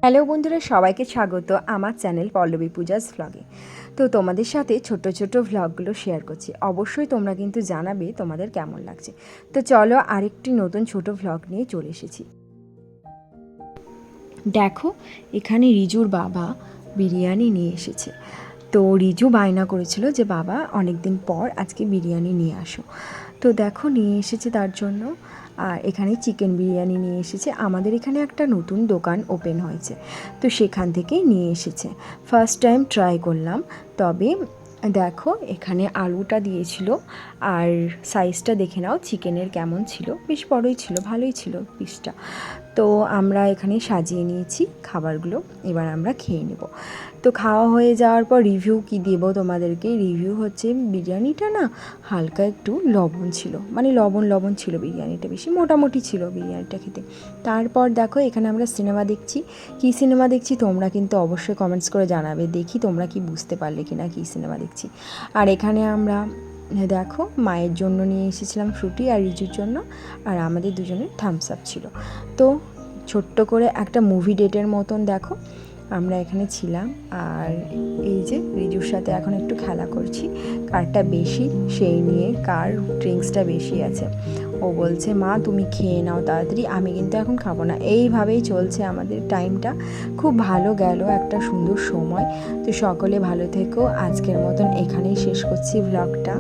Hello বন্ধুরা, সবাইকে স্বাগত আমার চ্যানেল পল্লবী পূজাস ভ্লগে। তো তোমাদের সাথে ছোট ছোট ভ্লগগুলো শেয়ার করছি। অবশ্যই তোমরা কিন্তু জানাবে তোমাদের কেমন লাগছে। তো চলো আরেকটি নতুন ছোট ভ্লগ নিয়ে চলে এসেছি। দেখো, এখানে রিজুর বাবা বিরিয়ানি নিয়ে এসেছে। তো রিজু বায়না করেছিল যে বাবা অনেক দিন পর আজকে বিরিয়ানি নিয়ে আসো। তো দেখো নিয়ে এসেছে তার জন্য। আর এখানে চিকেন বিরিয়ানি নিয়ে এসেছে। আমাদের এখানে একটা নতুন দোকান ওপেন হয়েছে, তো সেখান থেকেই নিয়ে এসেছে। ফার্স্ট টাইম ট্রাই করলাম। তবে দেখো এখানে আলুটা দিয়েছিল, আর সাইজটা দেখে নাও চিকেনের কেমন ছিল। বেশ বড়ই ছিল, ভালোই ছিল পিসটা। তো আমরা এখানে সাজিয়ে নিয়েছি খাবারগুলো, এবার আমরা খেয়ে নেব। তো খাওয়া হয়ে যাওয়ার পর রিভিউ কি দেবো তোমাদেরকে। রিভিউ হচ্ছে বিরিয়ানিটা না হালকা একটু লবণ ছিল, মানে লবণ লবণ ছিল বিরিয়ানিটা, বেশি মোটামুটি ছিল বিরিয়ানিটা খেতে। তারপর দেখো এখানে আমরা সিনেমা দেখছি। কী সিনেমা দেখছি তোমরা কিন্তু অবশ্যই কমেন্টস করে জানাবে, দেখি তোমরা কি বুঝতে পারলে কি না কী সিনেমা দেখছি। আর এখানে আমরা দেখো মায়ের জন্য নিয়ে এসেছিলাম ফ্রুটি, আর রিজুর জন্য, আর আমাদের দুজনের থামস আপ ছিল। তো ছোট্ট করে একটা মুভি ডেটের মতন দেখো আমরা এখানে ছিলাম। আর এই যে রিজুর সাথে এখন একটু খেলা করছি, কারটা বেশি সেই নিয়ে, কার ড্রিঙ্কসটা বেশি আছে। ও বলছে মা তুমি খেয়ে নাও তাড়াতাড়ি, আমি কিন্তু এখন খাবো না। এইভাবেই চলছে আমাদের টাইমটা। খুব ভালো গেল, একটা সুন্দর সময়। তো সকলে ভালো থেকো। আজকের মতন এখানেই শেষ করছি ব্লগটা।